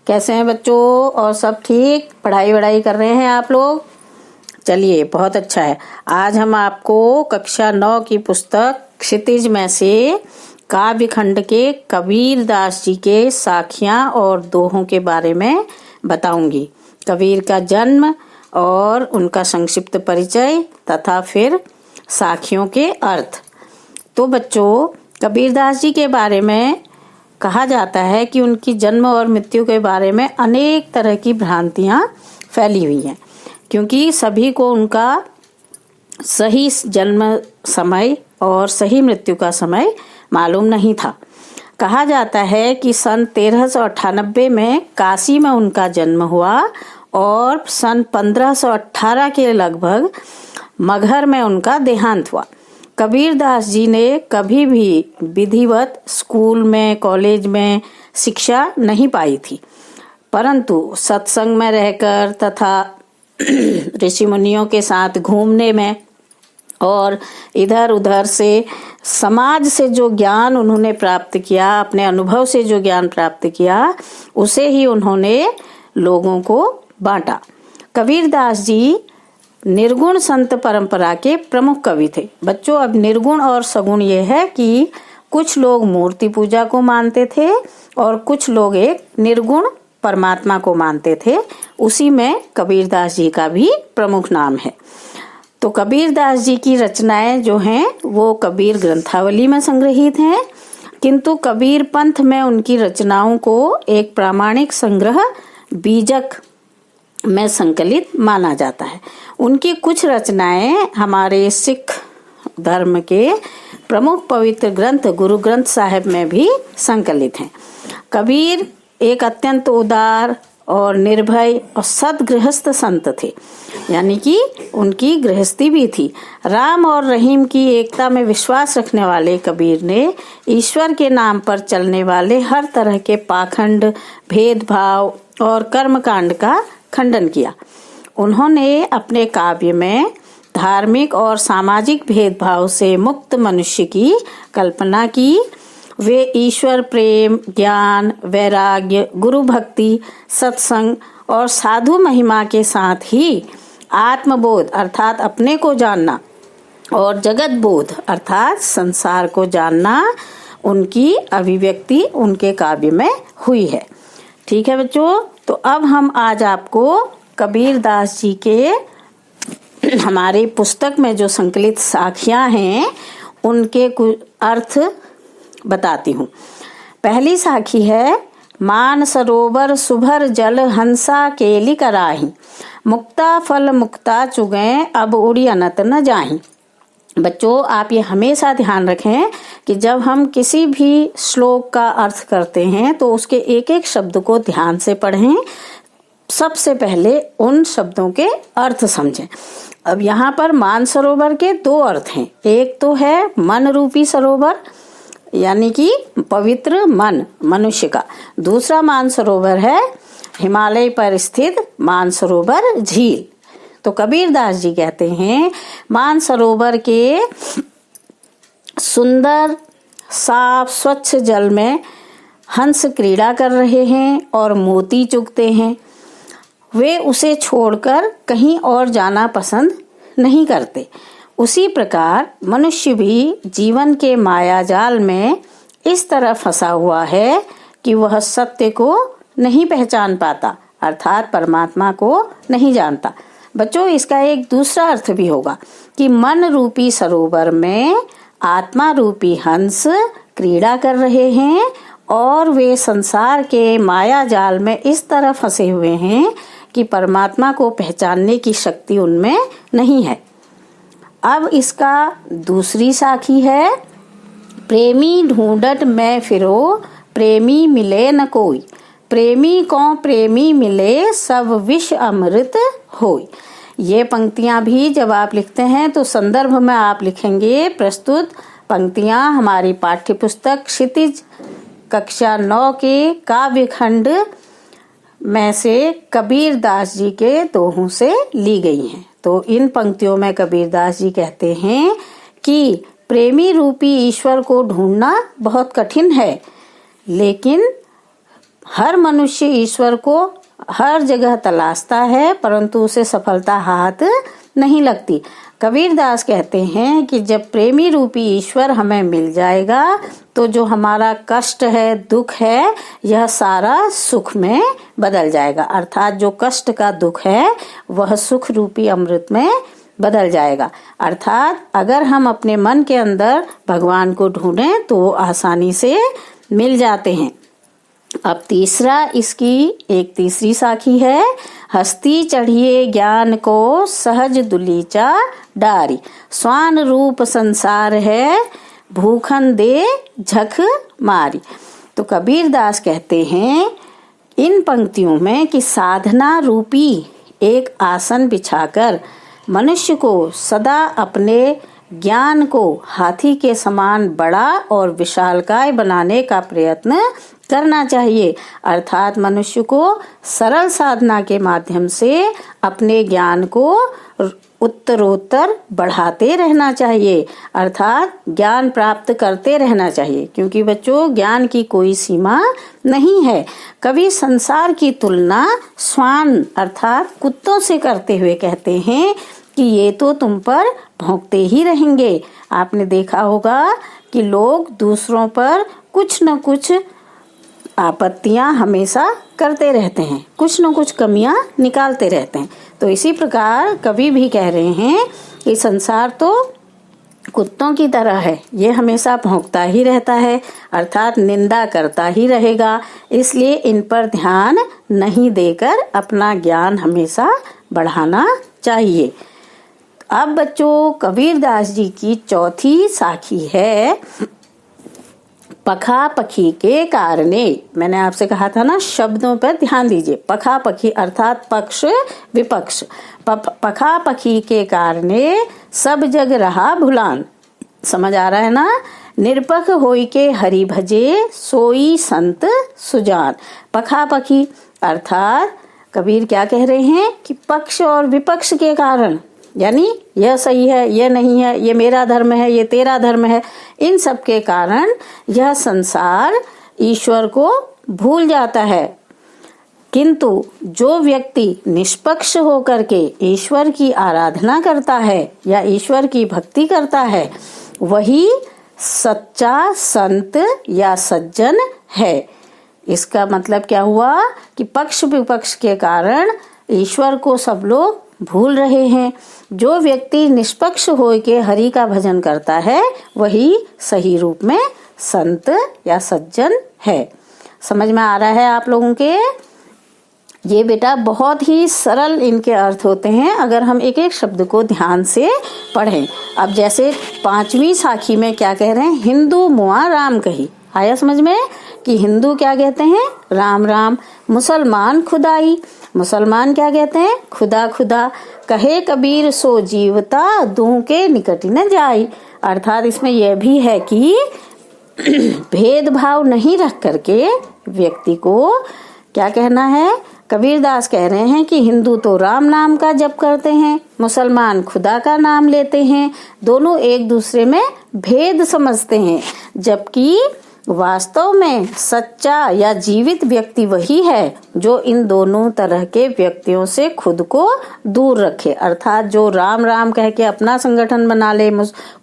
कैसे हैं बच्चों? और सब ठीक? पढ़ाई वढ़ाई कर रहे हैं आप लोग? चलिए, बहुत अच्छा है। आज हम आपको कक्षा 9 की पुस्तक क्षितिज में से काव्य खंड के कबीर दास जी के साखियां और दोहों के बारे में बताऊंगी। कबीर का जन्म और उनका संक्षिप्त परिचय तथा फिर साखियों के अर्थ। तो बच्चों, कबीरदास जी के बारे में कहा जाता है कि उनकी जन्म और मृत्यु के बारे में अनेक तरह की भ्रांतियां फैली हुई हैं, क्योंकि सभी को उनका सही जन्म समय और सही मृत्यु का समय मालूम नहीं था। कहा जाता है कि सन 1398 में काशी में उनका जन्म हुआ और सन 1518 के लगभग मगहर में उनका देहांत हुआ। कबीरदास जी ने कभी भी विधिवत स्कूल में, कॉलेज में शिक्षा नहीं पाई थी, परंतु सत्संग में रहकर तथा ऋषि मुनियों के साथ घूमने में और इधर उधर से समाज से जो ज्ञान उन्होंने प्राप्त किया, अपने अनुभव से जो ज्ञान प्राप्त किया, उसे ही उन्होंने लोगों को बांटा। कबीरदास जी निर्गुण संत परंपरा के प्रमुख कवि थे। बच्चों, अब निर्गुण और सगुण ये है कि कुछ लोग मूर्ति पूजा को मानते थे और कुछ लोग एक निर्गुण परमात्मा को मानते थे। उसी में कबीरदास जी का भी प्रमुख नाम है। तो कबीरदास जी की रचनाएं जो हैं वो कबीर ग्रंथावली में संग्रहित हैं, किंतु कबीर पंथ में उनकी रचनाओं को एक प्रामाणिक संग्रह बीजक में संकलित माना जाता है। उनकी कुछ रचनाएं हमारे सिख धर्म के प्रमुख पवित्र ग्रंथ गुरु ग्रंथ साहिब में भी संकलित हैं। कबीर एक अत्यंत उदार और निर्भय और सद्गृहस्थ संत थे, यानी कि उनकी गृहस्थी भी थी। राम और रहीम की एकता में विश्वास रखने वाले कबीर ने ईश्वर के नाम पर चलने वाले हर तरह के पाखंड, भेदभाव और कर्मकांड का खंडन किया। उन्होंने अपने काव्य में धार्मिक और सामाजिक भेदभाव से मुक्त मनुष्य की कल्पना की। वे ईश्वर प्रेम, ज्ञान, वैराग्य, गुरु भक्ति, सत्संग और साधु महिमा के साथ ही आत्मबोध अर्थात अपने को जानना और जगत बोध अर्थात संसार को जानना, उनकी अभिव्यक्ति उनके काव्य में हुई है। ठीक है बच्चों, तो अब हम आज आपको कबीरदास जी के हमारी पुस्तक में जो संकलित साखियां हैं उनके कुछ अर्थ बताती हूँ। पहली साखी है, मान सरोवर सुभर जल हंसा केली कराही, मुक्ता फल मुक्ता चुगें अब उड़ी अनत न जाही। बच्चों, आप ये हमेशा ध्यान रखें कि जब हम किसी भी श्लोक का अर्थ करते हैं तो उसके एक एक शब्द को ध्यान से पढ़ें। सबसे पहले उन शब्दों के अर्थ समझें। अब यहाँ पर मान सरोवर के दो अर्थ हैं। एक तो है मन रूपी सरोवर, यानी कि पवित्र मन मनुष्य का। दूसरा मान सरोवर है हिमालय पर स्थित मानसरोवर झील। तो कबीरदास जी कहते हैं, मानसरोवर के सुंदर साफ स्वच्छ जल में हंस क्रीड़ा कर रहे हैं और मोती चुगते हैं। वे उसे छोड़कर कहीं और जाना पसंद नहीं करते। उसी प्रकार मनुष्य भी जीवन के माया जाल में इस तरह फंसा हुआ है कि वह सत्य को नहीं पहचान पाता, अर्थात परमात्मा को नहीं जानता। बच्चों, इसका एक दूसरा अर्थ भी होगा कि मन रूपी सरोवर में आत्मा रूपी हंस क्रीड़ा कर रहे हैं और वे संसार के माया जाल में इस तरह फंसे हुए हैं कि परमात्मा को पहचानने की शक्ति उनमें नहीं है। अब इसका दूसरी साखी है, प्रेमी ढूंढत मैं फिरो, प्रेमी मिले न कोई, प्रेमी को प्रेमी मिले, सब विष अमृत होय। ये पंक्तियां भी जब आप लिखते हैं तो संदर्भ में आप लिखेंगे प्रस्तुत पंक्तियां हमारी पाठ्य पुस्तक क्षितिज कक्षा 9 के काव्य खंड में से कबीरदास जी के दोहों से ली गई हैं। तो इन पंक्तियों में कबीरदास जी कहते हैं कि प्रेमी रूपी ईश्वर को ढूंढना बहुत कठिन है, लेकिन हर मनुष्य ईश्वर को हर जगह तलाशता है, परंतु उसे सफलता हाथ नहीं लगती। कबीरदास कहते हैं कि जब प्रेमी रूपी ईश्वर हमें मिल जाएगा तो जो हमारा कष्ट है, दुख है, यह सारा सुख में बदल जाएगा। अर्थात जो कष्ट का दुख है वह सुख रूपी अमृत में बदल जाएगा। अर्थात अगर हम अपने मन के अंदर भगवान को ढूंढें तो आसानी से मिल जाते हैं। अब तीसरा, इसकी एक तीसरी साखी है, हस्ती चढ़िए ज्ञान को सहज दुलीचा डारी, स्वान रूप संसार है भूखन दे झक मारी। तो कबीरदास कहते हैं इन पंक्तियों में कि साधना रूपी एक आसन बिछाकर मनुष्य को सदा अपने ज्ञान को हाथी के समान बड़ा और विशालकाय बनाने का प्रयत्न करना चाहिए। अर्थात मनुष्य को सरल साधना के माध्यम से अपने ज्ञान को उत्तरोत्तर बढ़ाते रहना चाहिए। अर्थात ज्ञान प्राप्त करते रहना चाहिए, क्योंकि बच्चों ज्ञान की कोई सीमा नहीं है। कभी संसार की तुलना स्वान अर्थात कुत्तों से करते हुए कहते हैं कि ये तो तुम पर भौंकते ही रहेंगे। आपने देखा होगा कि लोग दूसरों पर कुछ न कुछ आपत्तियां हमेशा करते रहते हैं, कुछ न कुछ कमियां निकालते रहते हैं। तो इसी प्रकार कवि भी कह रहे हैं कि संसार तो कुत्तों की तरह है, ये हमेशा भौंकता ही रहता है, अर्थात निंदा करता ही रहेगा। इसलिए इन पर ध्यान नहीं देकर अपना ज्ञान हमेशा बढ़ाना चाहिए। अब बच्चों कबीरदास जी की चौथी साखी है, पखा पखी के कारणे। मैंने आपसे कहा था ना, शब्दों पर ध्यान दीजिए। पखा पखी अर्थात पक्ष विपक्ष। पखा पखी के कारणे सब जग रहा भुलान। समझ आ रहा है ना। निरपख होई के हरि भजे सोई संत सुजान। पखा पखी अर्थात कबीर क्या कह रहे हैं कि पक्ष और विपक्ष के कारण, यानी यह सही है, यह नहीं है, ये मेरा धर्म है, ये तेरा धर्म है, इन सब के कारण यह संसार ईश्वर को भूल जाता है। किंतु जो व्यक्ति निष्पक्ष होकर के ईश्वर की आराधना करता है या ईश्वर की भक्ति करता है, वही सच्चा संत या सज्जन है। इसका मतलब क्या हुआ कि पक्ष विपक्ष के कारण ईश्वर को सब लोग भूल रहे हैं। जो व्यक्ति निष्पक्ष होकर हरि का भजन करता है वही सही रूप में संत या सज्जन है। समझ में आ रहा है आप लोगों के। ये बेटा बहुत ही सरल इनके अर्थ होते हैं अगर हम एक एक शब्द को ध्यान से पढ़ें। अब जैसे पांचवी साखी में क्या कह रहे हैं, हिंदू मुआ राम कही। आया समझ में कि हिंदू क्या कहते हैं, राम राम। मुसलमान खुदाई, मुसलमान क्या कहते हैं, खुदा खुदा। कहे कबीर सो जीवता दूं के निकट न जाई। अर्थात इसमें यह भी है कि भेदभाव नहीं रख करके व्यक्ति को क्या कहना है। कबीरदास कह रहे हैं कि हिंदू तो राम नाम का जप करते हैं, मुसलमान खुदा का नाम लेते हैं, दोनों एक दूसरे में भेद समझते हैं, जबकि वास्तव में सच्चा या जीवित व्यक्ति वही है जो इन दोनों तरह के व्यक्तियों से खुद को दूर रखे। अर्थात जो राम राम कह के अपना संगठन बना ले,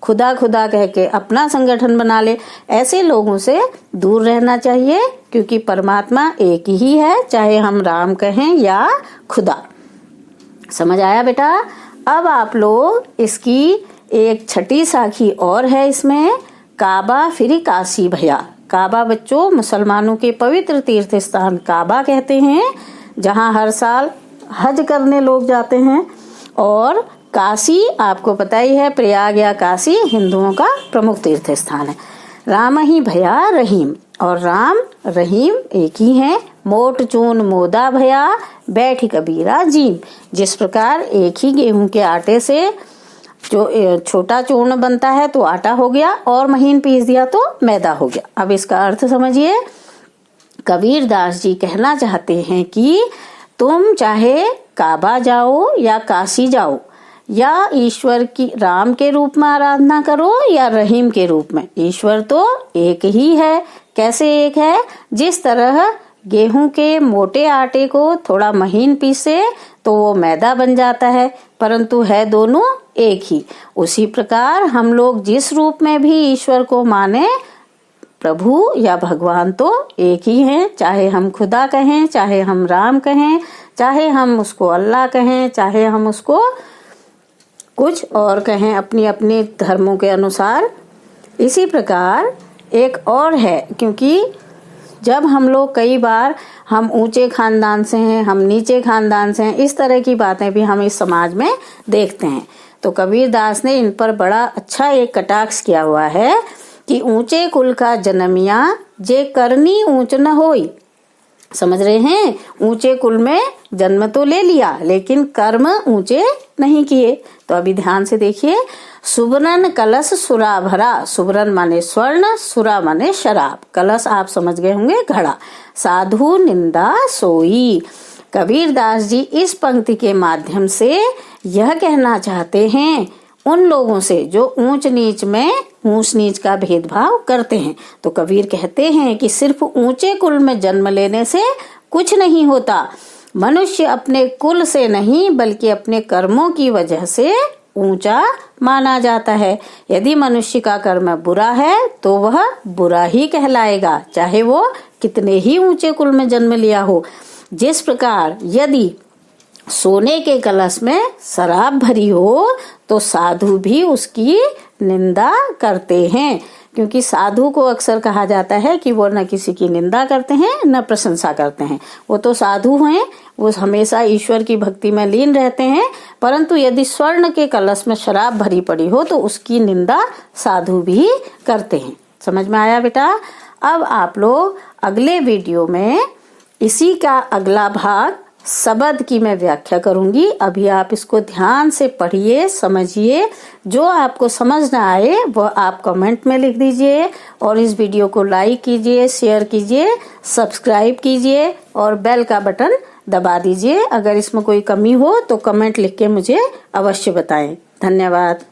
खुदा खुदा कह के अपना संगठन बना ले, ऐसे लोगों से दूर रहना चाहिए, क्योंकि परमात्मा एक ही है, चाहे हम राम कहें या खुदा। समझ आया बेटा। अब आप लोग इसकी एक छठी साखी और है इसमें, काबा फिर काशी भया। काबा बच्चों मुसलमानों के पवित्र तीर्थ स्थान काबा कहते हैं, जहां हर साल हज करने लोग जाते हैं। और काशी आपको पता ही है, प्रयाग या काशी हिंदुओं का प्रमुख तीर्थ स्थान है। राम ही भया रहीम, और राम रहीम एक ही हैं। मोट चून मोदा भया बैठ कबीरा जीम। जिस प्रकार एक ही गेहूं के आटे से जो छोटा चूर्ण बनता है तो आटा हो गया, और महीन पीस दिया तो मैदा हो गया। अब इसका अर्थ समझिए। कबीरदास जी कहना चाहते हैं कि तुम चाहे काबा जाओ या काशी जाओ, या ईश्वर की राम के रूप में आराधना करो या रहीम के रूप में, ईश्वर तो एक ही है। कैसे एक है, जिस तरह गेहूं के मोटे आटे को थोड़ा महीन पीसे तो वो मैदा बन जाता है, परंतु है दोनों एक ही। उसी प्रकार हम लोग जिस रूप में भी ईश्वर को माने, प्रभु या भगवान तो एक ही हैं। चाहे हम खुदा कहें, चाहे हम राम कहें, चाहे हम उसको अल्लाह कहें, चाहे हम उसको कुछ और कहें अपनी अपनी धर्मों के अनुसार। इसी प्रकार एक और है, क्योंकि जब हम लोग कई बार हम ऊंचे खानदान से हैं, हम नीचे खानदान से हैं, इस तरह की बातें भी हम इस समाज में देखते हैं। तो कबीरदास ने इन पर बड़ा अच्छा एक कटाक्ष किया हुआ है कि ऊंचे कुल का जन्मिया जे करनी ऊंच न होई। समझ रहे हैं? ऊंचे कुल में जन्म तो ले लिया, लेकिन कर्म ऊंचे नहीं किए। तो अभी ध्यान से देखिए, सुबरन कलश सुरा भरा। सुबरन माने स्वर्ण, सुरा माने शराब, कलश आप समझ गए होंगे घड़ा। साधु निंदा सोई। कबीरदास जी इस पंक्ति के माध्यम से यह कहना चाहते हैं उन लोगों से जो ऊंच नीच में ऊंच नीच का भेदभाव करते हैं। तो कबीर कहते हैं कि सिर्फ ऊंचे कुल में जन्म लेने से कुछ नहीं होता। मनुष्य अपने कुल से नहीं बल्कि अपने कर्मों की वजह से ऊंचा माना जाता है। यदि मनुष्य का कर्म बुरा है तो वह बुरा ही कहलाएगा, चाहे वो कितने ही ऊंचे कुल में जन्म लिया हो। जिस प्रकार यदि सोने के कलश में शराब भरी हो तो साधु भी उसकी निंदा करते हैं, क्योंकि साधु को अक्सर कहा जाता है कि वो न किसी की निंदा करते हैं न प्रशंसा करते हैं। वो तो साधु हैं, वो हमेशा ईश्वर की भक्ति में लीन रहते हैं, परंतु यदि स्वर्ण के कलश में शराब भरी पड़ी हो तो उसकी निंदा साधु भी करते हैं। समझ में आया बेटा? अब आप लोग अगले वीडियो में इसी का अगला भाग शब्द की मैं व्याख्या करूंगी। अभी आप इसको ध्यान से पढ़िए, समझिए। जो आपको समझ ना आए वो आप कमेंट में लिख दीजिए, और इस वीडियो को लाइक कीजिए, शेयर कीजिए, सब्सक्राइब कीजिए और बेल का बटन दबा दीजिए। अगर इसमें कोई कमी हो तो कमेंट लिख के मुझे अवश्य बताएं। धन्यवाद।